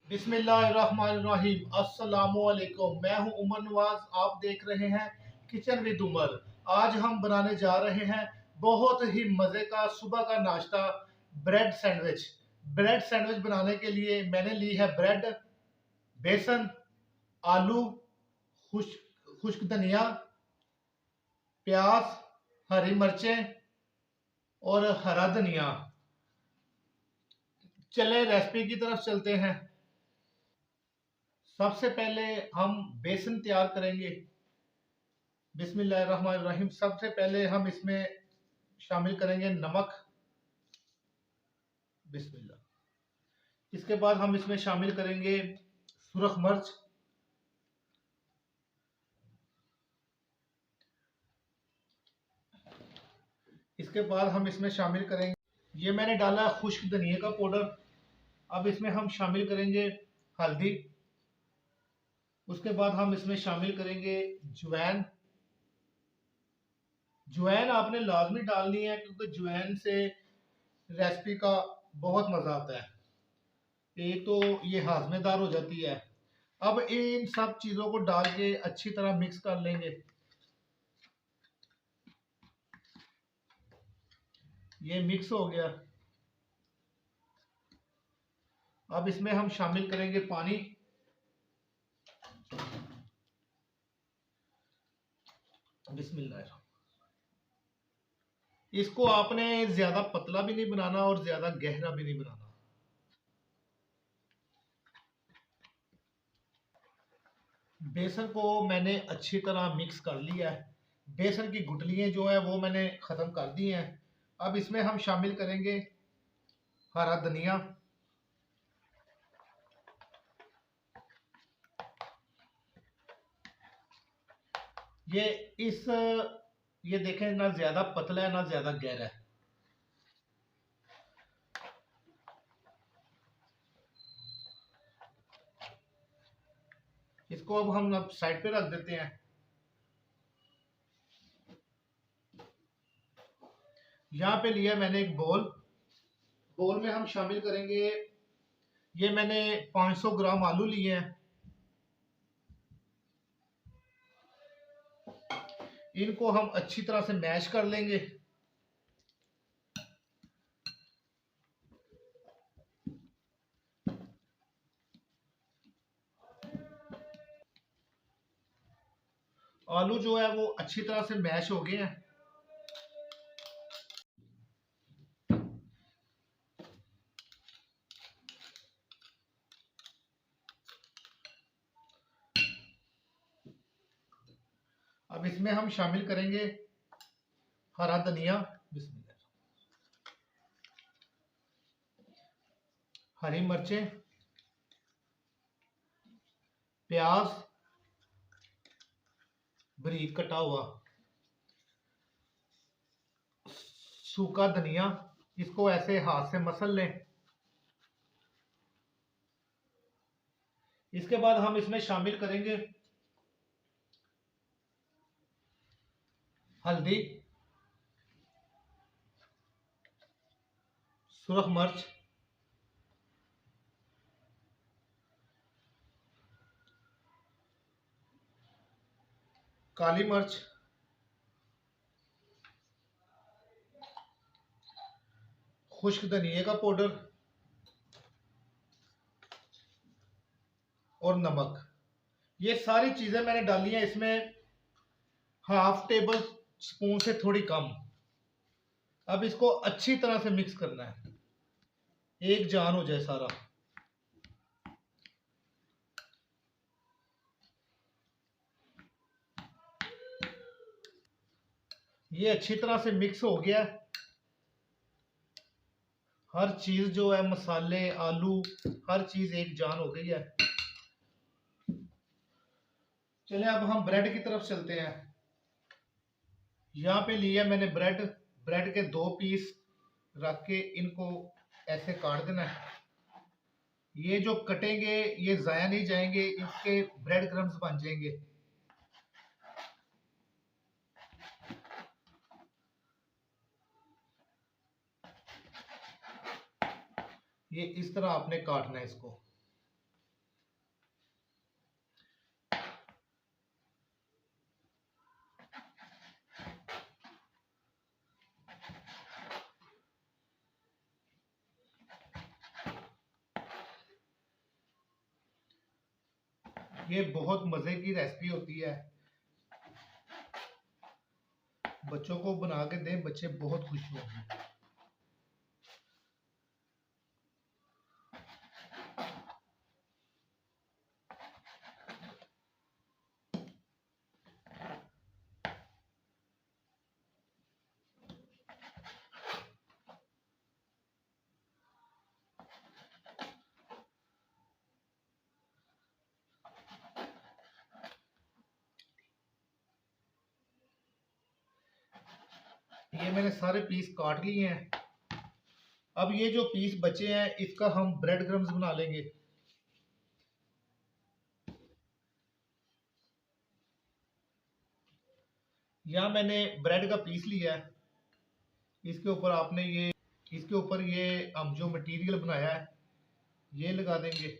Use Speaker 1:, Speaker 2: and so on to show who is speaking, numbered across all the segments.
Speaker 1: बिस्मिल्लाहिर्रहमानिर्रहीम। अस्सलामुअलैकुम। मैं हूं उमर नवाज। आप देख रहे हैं किचन विद उमर। आज हम बनाने जा रहे हैं बहुत ही मज़े का सुबह का नाश्ता, ब्रेड सैंडविच। ब्रेड सैंडविच बनाने के लिए मैंने ली है ब्रेड, बेसन, आलू, खुश्क धनिया, प्याज, हरी मिर्चें और हरा धनिया। चले रेसिपी की तरफ चलते हैं। सबसे पहले हम बेसन तैयार करेंगे। बिस्मिल्लाहिर्रहमानिर्रहीम। सबसे पहले हम इसमें शामिल करेंगे नमक। बिस्मिल्लाह। इसके बाद हम इसमें शामिल करेंगे सुरख मिर्च। इसके बाद हम इसमें शामिल करेंगे, ये मैंने डाला खुश्क धनिया का पाउडर। अब इसमें हम शामिल करेंगे हल्दी। उसके बाद हम इसमें शामिल करेंगे जवैन। जवैन आपने लाजमी डालनी है क्योंकि जवैन से रेसिपी का बहुत मज़ा आता है। एक तो ये हाजमेदार हो जाती है। अब इन सब चीज़ों को डाल के अच्छी तरह मिक्स कर लेंगे। ये मिक्स हो गया। अब इसमें हम शामिल करेंगे पानी। बिस्मिल्लाह। इसको आपने ज्यादा पतला भी नहीं बनाना और ज्यादा गहरा भी नहीं बनाना। बेसन को मैंने अच्छी तरह मिक्स कर लिया है। बेसन की गुठलियां जो है वो मैंने खत्म कर दी हैं। अब इसमें हम शामिल करेंगे हरा धनिया। ये इस ये देखें, ना ज्यादा पतला है ना ज्यादा गहरा है। इसको अब हम साइड पे रख देते हैं। यहाँ पे लिया मैंने एक बोल। बोल में हम शामिल करेंगे, ये मैंने 500 ग्राम आलू लिए हैं। इनको हम अच्छी तरह से मैश कर लेंगे। आलू जो है वो अच्छी तरह से मैश हो गए हैं। अब इसमें हम शामिल करेंगे हरा धनिया। बिस्मिल्लाह। हरी मिर्चें, प्याज बारीक कटा हुआ, सूखा धनिया। इसको ऐसे हाथ से मसल लें। इसके बाद हम इसमें शामिल करेंगे हल्दी, सुरख मिर्च, काली मिर्च, खुश्क धनिया का पाउडर और नमक। ये सारी चीजें मैंने डाली हैं इसमें, हाफ टेबल स्पून से थोड़ी कम। अब इसको अच्छी तरह से मिक्स करना है, एक जान हो जाए सारा। ये अच्छी तरह से मिक्स हो गया। हर चीज जो है, मसाले, आलू, हर चीज एक जान हो गई है। चलिए अब हम ब्रेड की तरफ चलते हैं। यहाँ पे लिया मैंने ब्रेड। ब्रेड के 2 पीस रख के इनको ऐसे काट देना है। ये जो कटेंगे ये जाया नहीं जाएंगे, इसके ब्रेड क्रम्स बन जाएंगे। ये इस तरह आपने काटना है इसको। ये बहुत मज़े की रेसिपी होती है, बच्चों को बना के दें, बच्चे बहुत खुश होंगे। ये मैंने सारे पीस काट लिए हैं। अब ये जो पीस बचे हैं इसका हम ब्रेड क्रम्स बना लेंगे। यहाँ मैंने ब्रेड का पीस लिया है, इसके ऊपर आपने ये इसके ऊपर ये हम जो मटेरियल बनाया है ये लगा देंगे।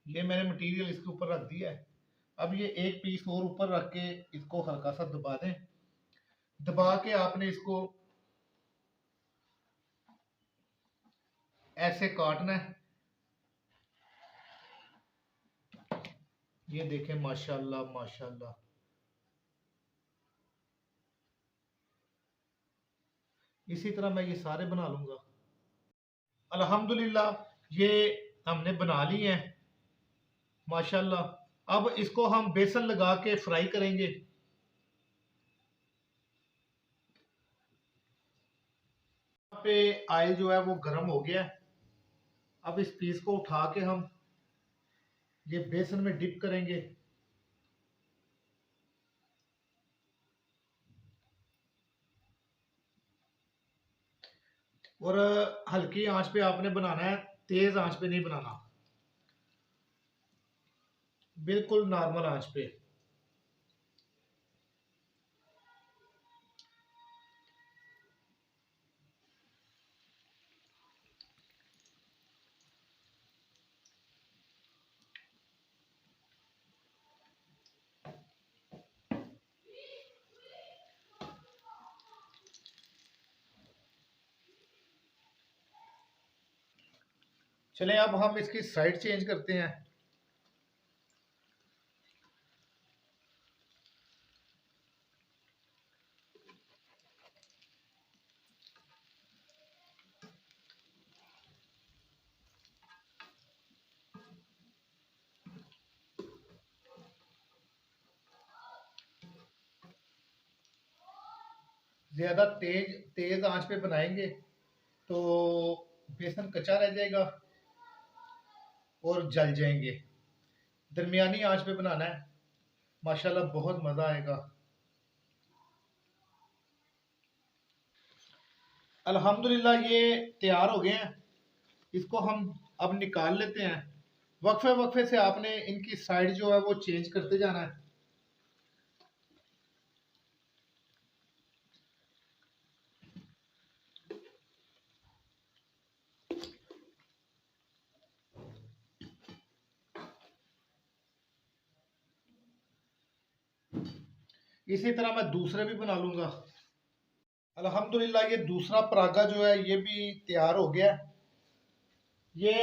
Speaker 1: ये मैंने मटेरियल इसके ऊपर रख दिया है। अब ये एक पीस और ऊपर रख के इसको हल्का सा दबा दें। दबा के आपने इसको ऐसे काटना है। ये देखें, माशाल्लाह माशाल्लाह। इसी तरह मैं ये सारे बना लूंगा। अल्हम्दुलिल्लाह ये हमने बना ली हैं माशाल्लाह। अब इसको हम बेसन लगा के फ्राई करेंगे। यहाँ पे ऑयल जो है वो गर्म हो गया है। अब इस पीस को उठा के हम ये बेसन में डिप करेंगे। और हल्की आंच पे आपने बनाना है, तेज आंच पे नहीं बनाना, बिल्कुल नॉर्मल आंच पे। चले अब हम इसकी साइड चेंज करते हैं। ज्यादा तेज आंच पे बनाएंगे तो बेसन कच्चा रह जाएगा और जल जाएंगे। दरमियानी आंच पे बनाना है, माशाल्लाह बहुत मज़ा आएगा। अल्हम्दुलिल्लाह ये तैयार हो गए हैं। इसको हम अब निकाल लेते हैं। वक्फे वक्फे से आपने इनकी साइड जो है वो चेंज करते जाना है। इसी तरह मैं दूसरे भी बना लूंगा। अल्हम्दुलिल्लाह ये दूसरा परागा जो है ये भी तैयार हो गया। ये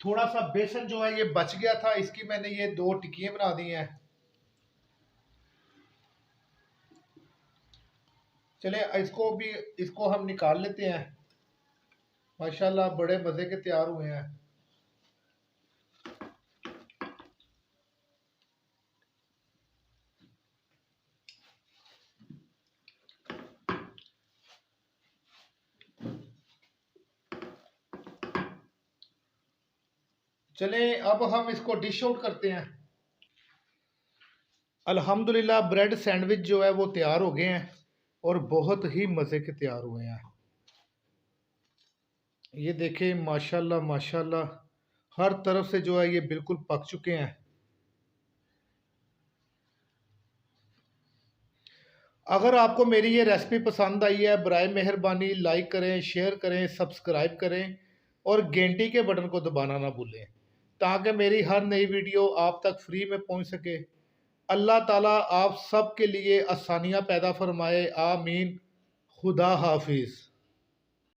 Speaker 1: थोड़ा सा बेसन जो है ये बच गया था, इसकी मैंने ये 2 टिक्कियाँ बना दी हैं। चले इसको हम निकाल लेते हैं। माशाल्लाह बड़े मज़े के तैयार हुए हैं। चले अब हम इसको डिश आउट करते हैं। अल्हम्दुलिल्लाह ब्रेड सैंडविच जो है वो तैयार हो गए हैं और बहुत ही मज़े के तैयार हुए हैं। ये देखें माशाल्लाह माशाल्लाह, हर तरफ से जो है ये बिल्कुल पक चुके हैं। अगर आपको मेरी ये रेसिपी पसंद आई है, बराए मेहरबानी लाइक करें, शेयर करें, सब्सक्राइब करें और घंटी के बटन को दबाना ना भूलें ताकि मेरी हर नई वीडियो आप तक फ्री में पहुंच सके। अल्लाह ताला आप सब के लिए आसानियाँ पैदा फरमाए, आमीन। खुदा हाफिज़।